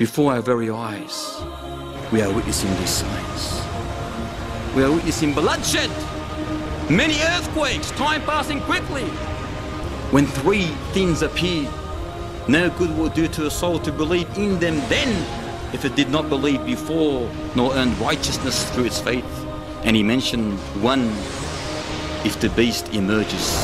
Before our very eyes, we are witnessing these signs. We are witnessing bloodshed, many earthquakes, time passing quickly. When three things appear, no good will do to a soul to believe in them then, if it did not believe before, nor earn righteousness through its faith. And he mentioned one, if the beast emerges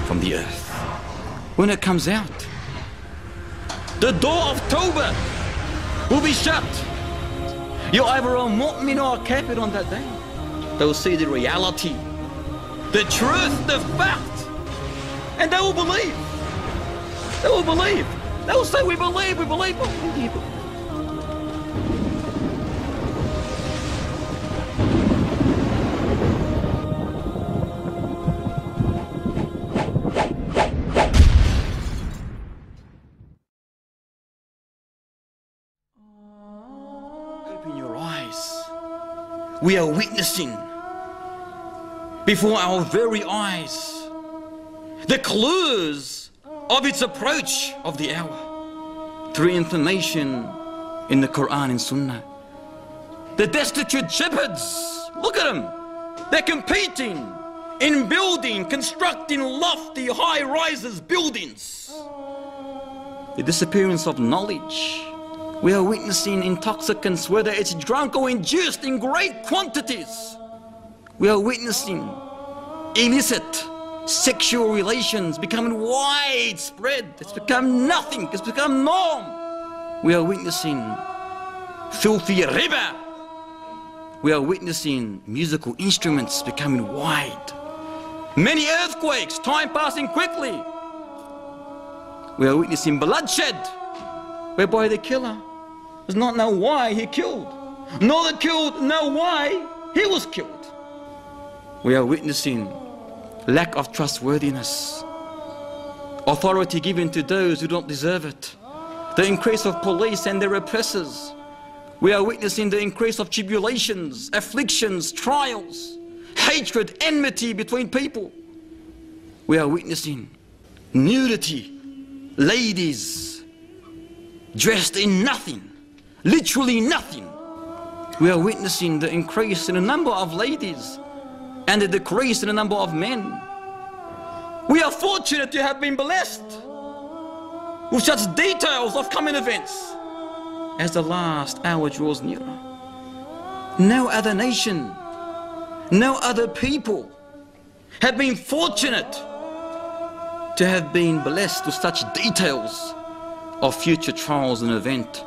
from the earth. When it comes out, the door of Tawbah will be shut. You're either a mu'min or a kafir on that day. They will see the reality, the truth, the fact, and they will believe. They will believe. They will say, we believe, we believe. What do you believe? Open your eyes. We are witnessing before our very eyes the clues of its approach of the hour through information in the Quran and Sunnah. The destitute shepherds, look at them, they're competing in building, constructing lofty high-rises buildings. The disappearance of knowledge. We are witnessing intoxicants, whether it's drunk or induced in great quantities. We are witnessing illicit sexual relations becoming widespread. It's become nothing, it's become norm. We are witnessing filthy riba. We are witnessing musical instruments becoming wide. Many earthquakes, time passing quickly. We are witnessing bloodshed, whereby the killer does not know why he killed, nor the killed know why he was killed. We are witnessing lack of trustworthiness, authority given to those who don't deserve it, the increase of police and their oppressors. We are witnessing the increase of tribulations, afflictions, trials, hatred, enmity between people. We are witnessing nudity, ladies dressed in nothing, literally nothing. We are witnessing the increase in the number of ladies and the decrease in the number of men. We are fortunate to have been blessed with such details of coming events as the last hour draws nearer. No other nation, no other people have been fortunate to have been blessed with such details of future trials and events.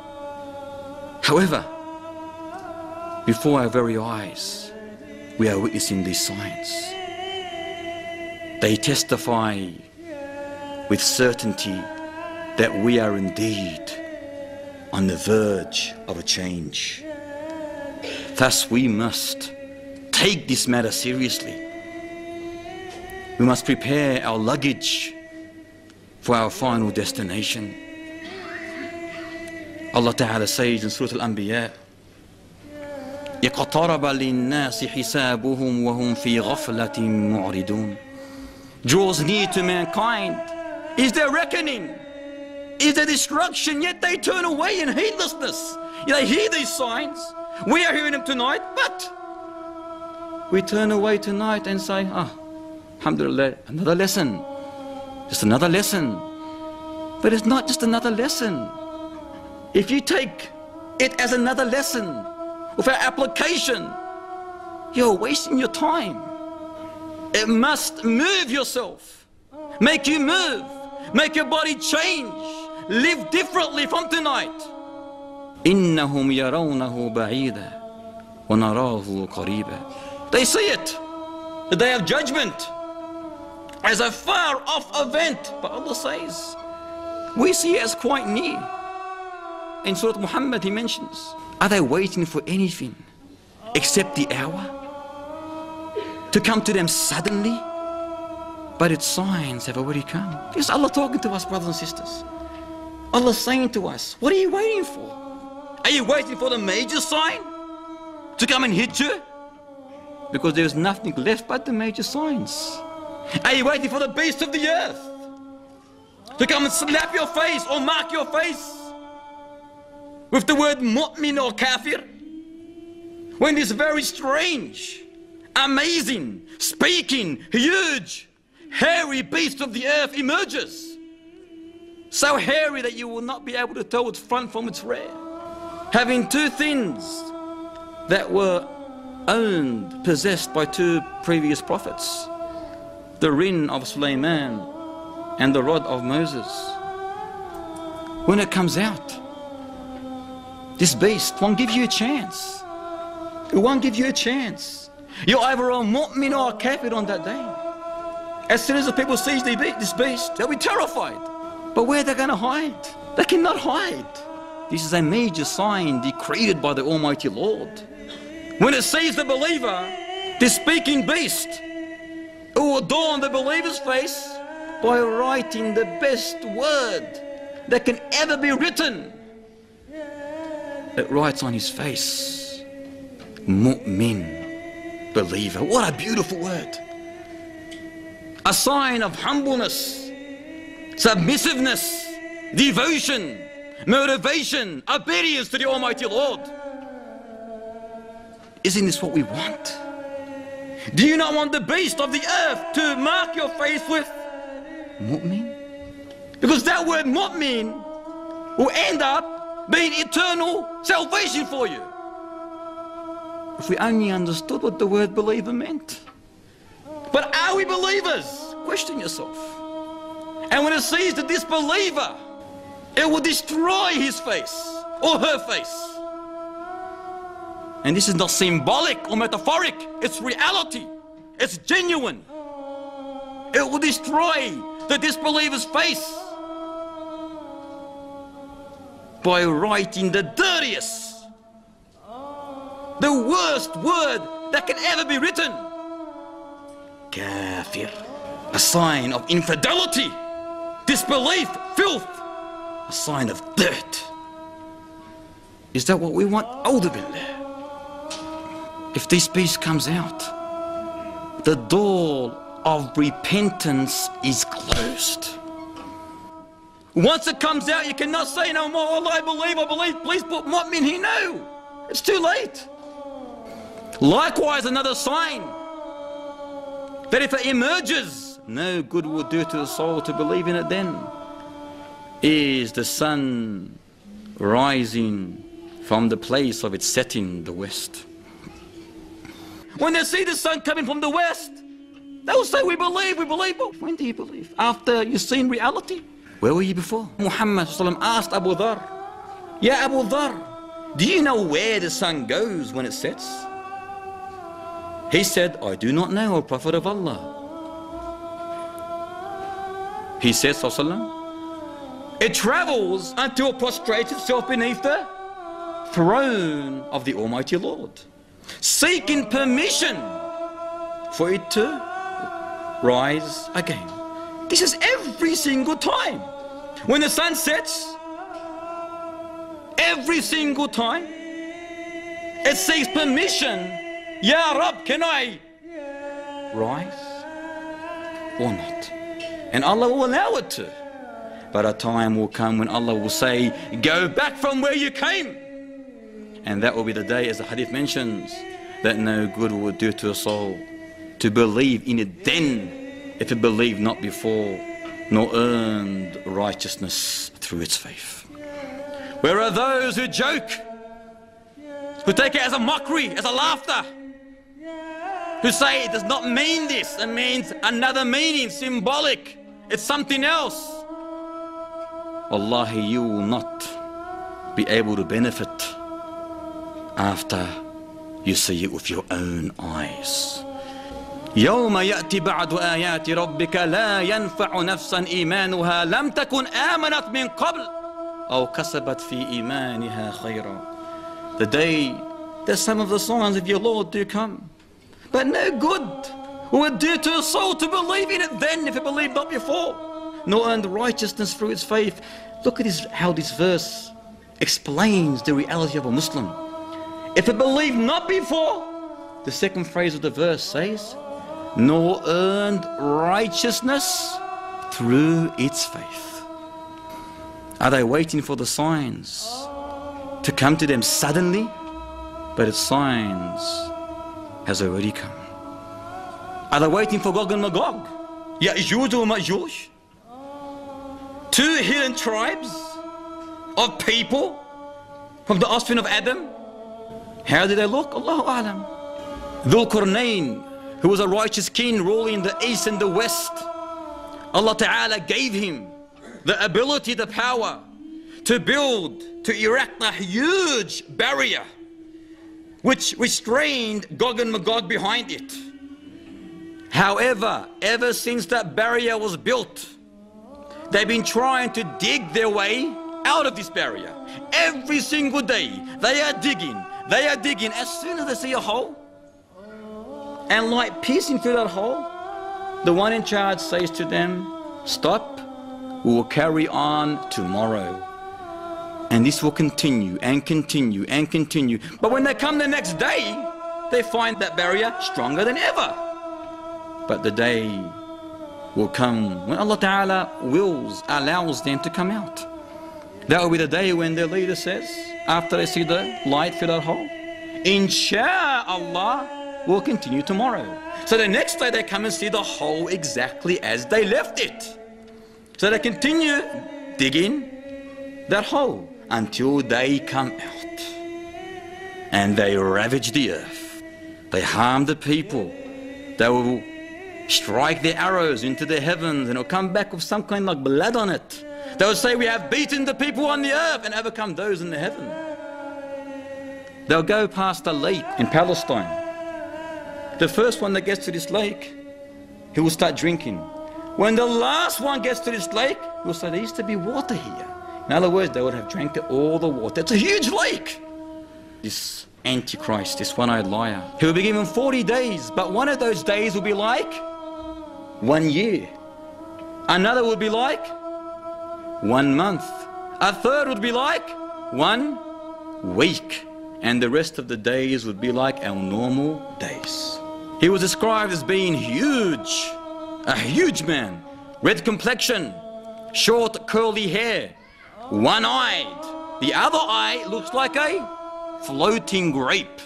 However, before our very eyes, we are witnessing these signs. They testify with certainty that we are indeed on the verge of a change. Thus, we must take this matter seriously. We must prepare our luggage for our final destination. Allah Ta'ala says in Surah Al-Anbiya, اقترب للناس حسابهم وهم في غفلة معرضون. Draws near to mankind is their reckoning, is their destruction, yet they turn away in heedlessness. They hear these signs, we are hearing them tonight, but we turn away tonight and say, alhamdulillah, another lesson, just another lesson. But it's not just another lesson. If you take it as another lesson without application, you're wasting your time. It must move yourself, make you move, make your body change, live differently from tonight. إنهم يرونه بعيدا ونراه قريبا. They see it, the day of judgment, as a far off event. But Allah says, we see it as quite near. In Surah Muhammad he mentions, are they waiting for anything except the hour to come to them suddenly? But its signs have already come. This is Allah talking to us, brothers and sisters. Allah saying to us, what are you waiting for? Are you waiting for the major sign to come and hit you? Because there is nothing left but the major signs. Are you waiting for the beast of the earth to come and slap your face or mark your face? with the word mu'min or kafir, when this very strange, amazing, speaking, huge, hairy beast of the earth emerges? So hairy that you will not be able to tell its front from its rear, having two things that were owned, possessed by two previous prophets, the rin of Sulaiman and the rod of Moses. When it comes out, this beast won't give you a chance. It won't give you a chance. You're either a mu'min or a kafir on that day. As soon as the people see this beast, they'll be terrified. But where are they going to hide? They cannot hide. This is a major sign decreed by the Almighty Lord. When it sees the believer, this speaking beast, it will adorn the believer's face by writing the best word that can ever be written. It writes on his face, mu'min, believer. What a beautiful word. A sign of humbleness, submissiveness, devotion, motivation, obedience to the Almighty Lord. Isn't this what we want? Do you not want the beast of the earth to mark your face with mu'min? Because that word mu'min will end up being eternal salvation for you. If we only understood what the word believer meant. But are we believers? Question yourself. And when it sees the disbeliever, it will destroy his face or her face. And this is not symbolic or metaphoric, it's reality, it's genuine. It will destroy the disbeliever's face by writing the dirtiest, the worst word that can ever be written. Kafir, a sign of infidelity, disbelief, filth, a sign of dirt. Is that what we want? A'udhu billah. If this beast comes out, the door of repentance is closed. Once it comes out, you cannot say no more, Allah, I believe, please put mu'min here. No, it's too late. Likewise, another sign that if it emerges, no good will do to the soul to believe in it then, is the sun rising from the place of its setting, the west. When they see the sun coming from the west, they'll say, we believe. But when do you believe? After you've seen reality? Where were you before? Muhammad asked Abu Dhar, Ya Abu Dhar, do you know where the sun goes when it sets? He said, I do not know, O Prophet of Allah. He said, it travels until it prostrates itself beneath the throne of the Almighty Lord, seeking permission for it to rise again. This is every single time. When the sun sets, every single time, it seeks permission. Ya Rab, can I rise or not? And Allah will allow it to. But a time will come when Allah will say, go back from where you came. And that will be the day, as the hadith mentions, that no good will do to a soul to believe in it then, if it believed not before, nor earned righteousness through its faith. Where are those who joke, who take it as a mockery, as a laughter, who say it does not mean this, it means another meaning, symbolic, it's something else? Wallahi, you will not be able to benefit after you see it with your own eyes. يوم يأتي بعد آيات ربك لا ينفع نفسا إيمانها لم تكن آمنت من قبل أو كسبت في إيمانها خيرا. The day that some of the signs of your Lord do come, but no good will do to a soul to believe in it then if it believed not before, nor earned righteousness through its faith. Look at this, how this verse explains the reality of a Muslim. If it believed not before, the second phrase of the verse says, nor earned righteousness through its faith. Are they waiting for the signs to come to them suddenly, but its signs has already come. Are they waiting for Gog and Magog? Ya'juj or Ma'juj? Two hidden tribes of people from the offspring of Adam. How did they look? Allahu A'lam. Dhul Qarnayn, who was a righteous king ruling the east and the west, Allah Ta'ala gave him the ability, the power to build, to erect a huge barrier which restrained Gog and Magog behind it. However, ever since that barrier was built, they've been trying to dig their way out of this barrier. Every single day, they are digging. As soon as they see a hole, and light piercing through that hole, the one in charge says to them, stop, we will carry on tomorrow. And this will continue and continue and continue. But when they come the next day, they find that barrier stronger than ever. But the day will come when Allah Ta'ala allows them to come out. That will be the day when their leader says, after they see the light through that hole, Insha'Allah, we'll continue tomorrow. So the next day they come and see the hole exactly as they left it. So they continue digging that hole until they come out. And they ravage the earth. They harm the people. They will strike their arrows into the heavens and it'll come back with some kind of blood on it. They will say, we have beaten the people on the earth and overcome those in the heaven. They'll go past a lake in Palestine. The first one that gets to this lake, he will start drinking. When the last one gets to this lake, he will say, there used to be water here. In other words, they would have drank all the water. It's a huge lake. This Antichrist, this one-eyed liar, he will be given 40 days, but one of those days will be like 1 year. Another will be like 1 month. A third would be like 1 week. And the rest of the days would be like our normal days. He was described as being huge, a huge man, red complexion, short curly hair, one-eyed. The other eye looks like a floating grape,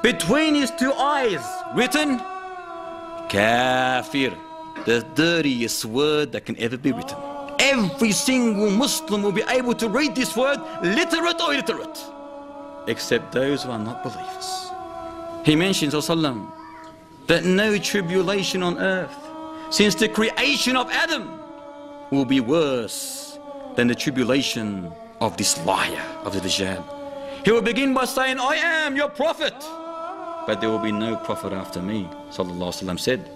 Between his two eyes, written, Kafir, the dirtiest word that can ever be written. Every single Muslim will be able to read this word, literate or illiterate, except those who are not believers. He mentions, ﷺ, that no tribulation on earth since the creation of Adam will be worse than the tribulation of this liar, of the Dajjal. He will begin by saying, I am your prophet, but there will be no prophet after me, ﷺ said.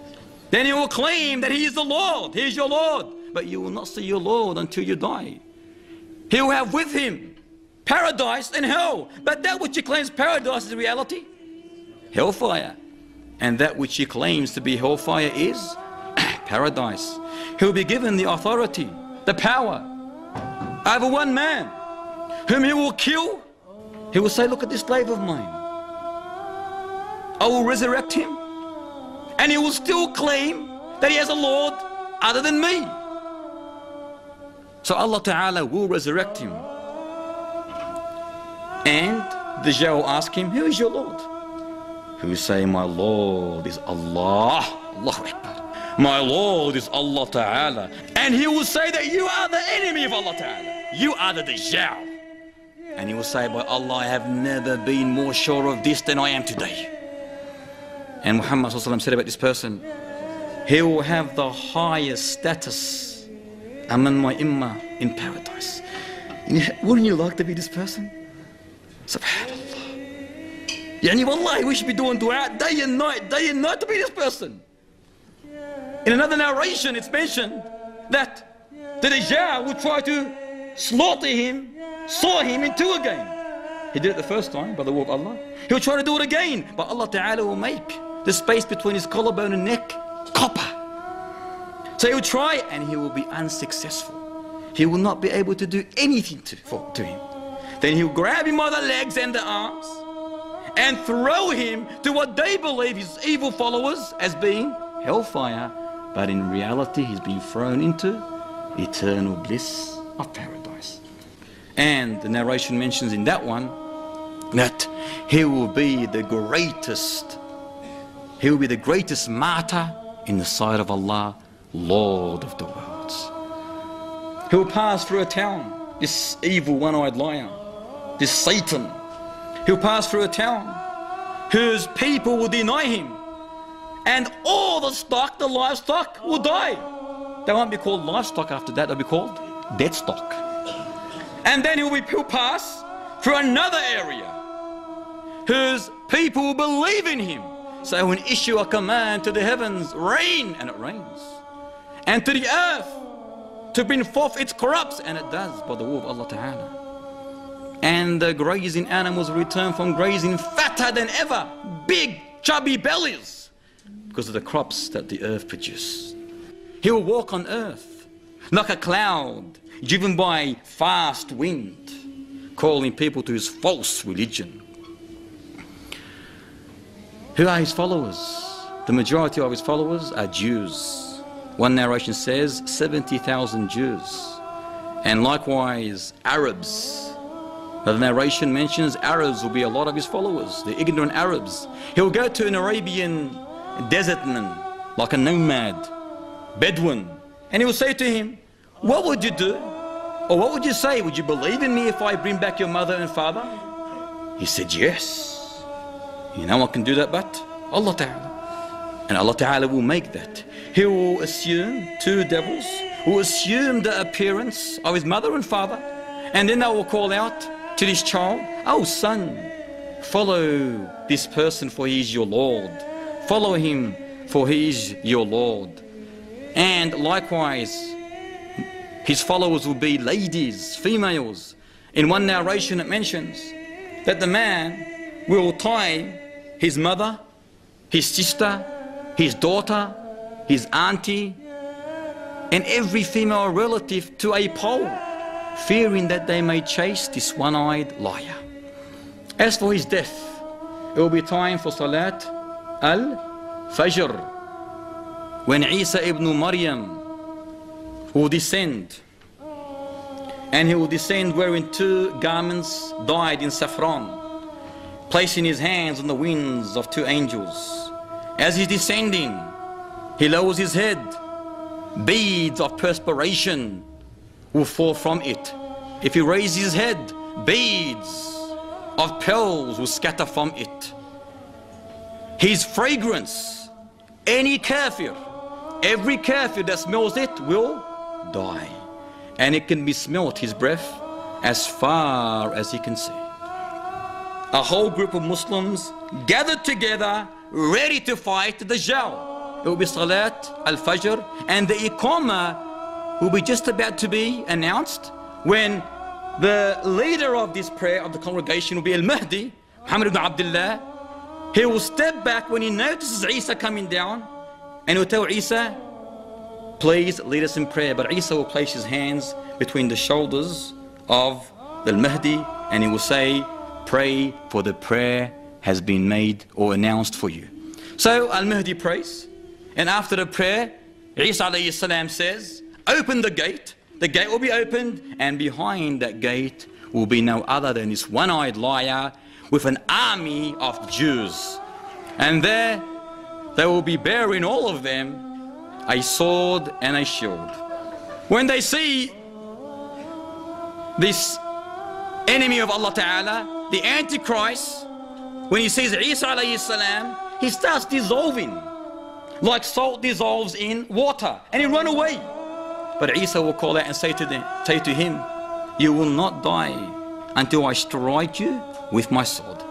Then he will claim that he is the Lord, he is your Lord, but you will not see your Lord until you die. He will have with him paradise and hell, but that which he claims paradise is reality, hellfire. And that which he claims to be hellfire is paradise. He will be given the authority, the power over one man whom he will kill. He will say, look at this slave of mine. I will resurrect him. And he will still claim that he has a Lord other than me. So Allah Ta'ala will resurrect him. And the Dajjal will ask him, who is your Lord? He will say, my Lord is Allah. Allahu Akbar. My Lord is Allah Ta'ala. And he will say that you are the enemy of Allah Ta'ala. You are the Dajjal. And he will say, by Allah, I have never been more sure of this than I am today. And Muhammad said about this person, he will have the highest status among my ummah in paradise. Wouldn't you like to be this person? Subhanallah. Yani wallahi, we should be doing dua day and night to be this person. In another narration, it's mentioned that the Dajjal will try to slaughter him, saw him in two again. He did it the first time by the will of Allah. He'll try to do it again, but Allah Ta'ala will make the space between his collarbone and neck copper. So he will try and he will be unsuccessful. He will not be able to do anything to him. Then he'll grab him by the legs and the arms and throw him to what they believe his evil followers as being hellfire, but in reality he's being thrown into eternal bliss of paradise. And the narration mentions in that one that he will be the greatest. He will be the greatest martyr in the sight of Allah, Lord of the worlds. He will pass through a town, this evil one-eyed liar, this Satan. He'll pass through a town whose people will deny him, and all the stock, the livestock, will die. They won't be called livestock after that, they'll be called dead stock. And then he'll pass through another area whose people will believe in him. So he will issue a command to the heavens, rain, and it rains. And to the earth, to bring forth its crops, and it does by the will of Allah Ta'ala. And the grazing animals return from grazing fatter than ever, big chubby bellies, because of the crops that the earth produces. He will walk on earth like a cloud driven by fast wind, calling people to his false religion. Who are his followers? The majority of his followers are Jews. One narration says 70,000 Jews. And likewise Arabs. The narration mentions Arabs will be a lot of his followers, the ignorant Arabs. He'll go to an Arabian desert man, like a nomad, Bedouin, and he will say to him, what would you do? Or what would you say? Would you believe in me if I bring back your mother and father? He said, yes. You know what can do that but Allah Ta'ala. And Allah Ta'ala will make that. He will assume, two devils will assume the appearance of his mother and father, and then they will call out to this child, oh son, follow this person for he is your Lord. Follow him for he is your Lord. And likewise, his followers will be ladies, females. In one narration it mentions that the man will tie his mother, his sister, his daughter, his auntie, and every female relative to a pole, fearing that they may chase this one-eyed liar. As for his death, it will be time for Salat al-Fajr, when Isa ibn Maryam will descend, and he will descend wearing two garments dyed in saffron, placing his hands on the wings of two angels. As he's descending, he lowers his head. Beads of perspiration will fall from it. If he raises his head, beads of pearls will scatter from it. His fragrance, any kafir, every kafir that smells it will die. And it can be smelt, his breath, as far as he can see. A whole group of Muslims gathered together, ready to fight the Dajjal. It will be Salat al-Fajr, and the Iqamah will be just about to be announced, when the leader of this prayer of the congregation will be Al-Mahdi, Muhammad ibn Abdullah. He will step back when he notices Isa coming down, and he will tell Isa, please lead us in prayer. But Isa will place his hands between the shoulders of the Mahdi, and he will say, pray, for the prayer has been made or announced for you. So Al-Mahdi prays, and after the prayer, Isa alayhi salam says, open the gate will be opened, and behind that gate will be no other than this one-eyed liar with an army of Jews. And there they will be bearing, all of them, a sword and a shield. When they see this enemy of Allah Ta'ala, the Antichrist, when he sees Isa alayhi salam, he starts dissolving like salt dissolves in water, and he run away. But Isa will call out and say to him, you will not die until I strike you with my sword.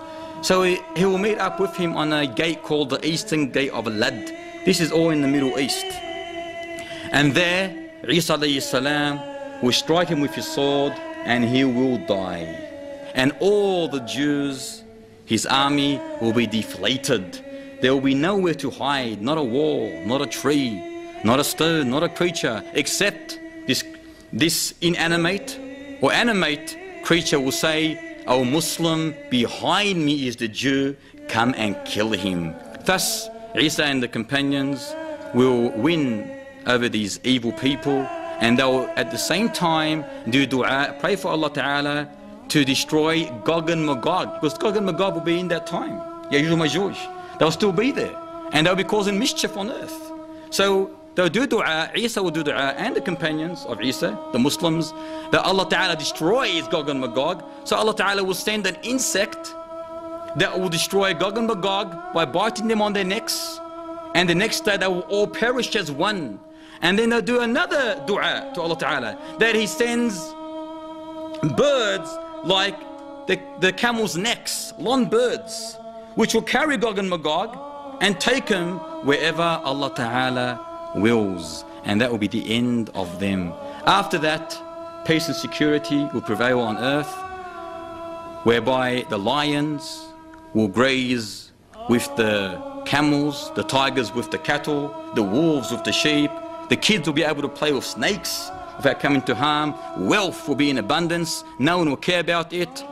So he will meet up with him on a gate called the Eastern Gate of Lad. This is all in the Middle East. And there, Isa alayhi salam will strike him with his sword, and he will die. And all the Jews, his army, will be deflated. There will be nowhere to hide, not a wall, not a tree, not a stone, not a creature, except this inanimate or animate creature will say, O Muslim, behind me is the Jew, come and kill him. Thus, Isa and the companions will win over these evil people, and they'll at the same time do dua, pray for Allah Ta'ala to destroy Gog and Magog, because Gog and Magog will be in that time. Yajuj and Majuj, they'll still be there, and they'll be causing mischief on earth. So they'll do dua, Isa will do dua, and the companions of Isa, the Muslims, that Allah Ta'ala destroys Gog and Magog. So Allah Ta'ala will send an insect that will destroy Gog and Magog by biting them on their necks, and the next day they will all perish as one. And then they'll do another dua to Allah Ta'ala, that He sends birds like the camel's necks, long birds, which will carry Gog and Magog and take them wherever Allah Ta'ala wills. And that will be the end of them. After that, peace and security will prevail on earth, whereby the lions will graze with the camels, the tigers with the cattle, the wolves with the sheep. The kids will be able to play with snakes without coming to harm. Wealth will be in abundance. No one will care about it.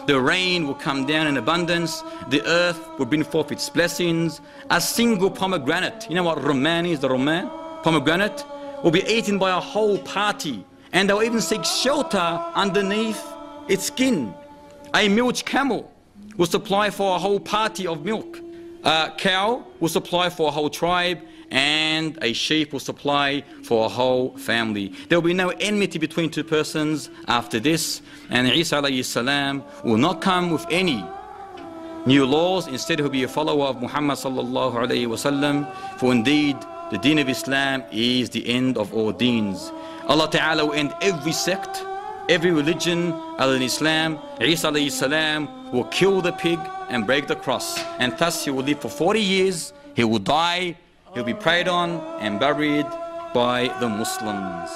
The rain will come down in abundance. The earth will bring forth its blessings. A single pomegranate, you know what Roman is, the Roman? Pomegranate will be eaten by a whole party, and they'll even seek shelter underneath its skin. A milch camel will supply for a whole party of milk. A cow will supply for a whole tribe, and a sheep will supply for a whole family. There will be no enmity between two persons after this, and Isa alayhi salam will not come with any new laws. Instead, he will be a follower of Muhammad sallallahu alayhi wasallam, for indeed the deen of Islam is the end of all deens. Allah Ta'ala will end every sect, every religion other than Islam. Isa alayhi salam will kill the pig and break the cross, and thus he will live for 40 years. He will die, he'll be prayed on and buried by the Muslims.